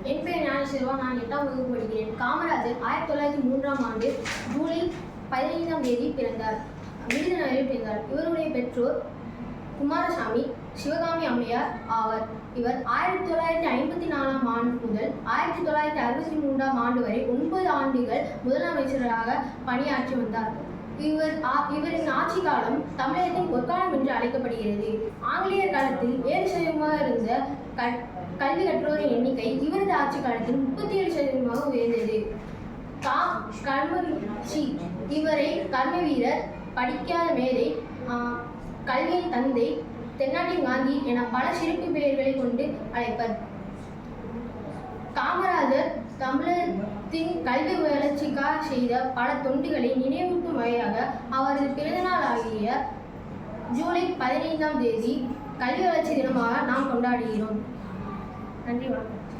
என் பெயர் ஞானசேகரன். நான் 8ஆம் வகுப்பு படிக்கிறேன். காமராஜர் 1903ஆம் ஆண்டு ஜூலை 15ஆம் தேதி பிறந்தார். விருதுநகரில் பிறந்தார். இவருடைய பெற்றோர் குமாரசாமி, சிவகாமி அம்மையார் ஆவர். இவர் 1954ஆம் ஆண்டு முதல் 1963ஆம் ஆண்டு வரை 9 ஆண்டுகள் முதலமைச்சராக பணியாற்றி வந்தார். இவரின் ஆட்சி காலம் தமிழகத்தின் பொற்காலம் என்று அழைக்கப்படுகிறது. ஆங்கிலேயர் காலத்தில் 7% இருந்த கல்வி கற்றோரின் எண்ணிக்கை இவரது ஆட்சி காலத்தில் 37% உயர்ந்தது. இவரை கர்ம வீரர், படிக்காத மேதை, கல்வியின் தந்தை, தென்னாட்டின் காந்தி என பல சிறப்பு பெயர்களை கொண்டு அழைப்பர். காமராஜர் தமிழகத்தின் கல்வி வளர்ச்சிக்காக செய்த பல தொண்டுகளை நினைவூட்டும் வகையாக அவரது பிறந்தநாளாகிய ஜூலை 15ஆம் தேதி கல்வி வளர்ச்சி தினமாக நாம் கொண்டாடுகிறோம். நன்றி, வணக்கம்.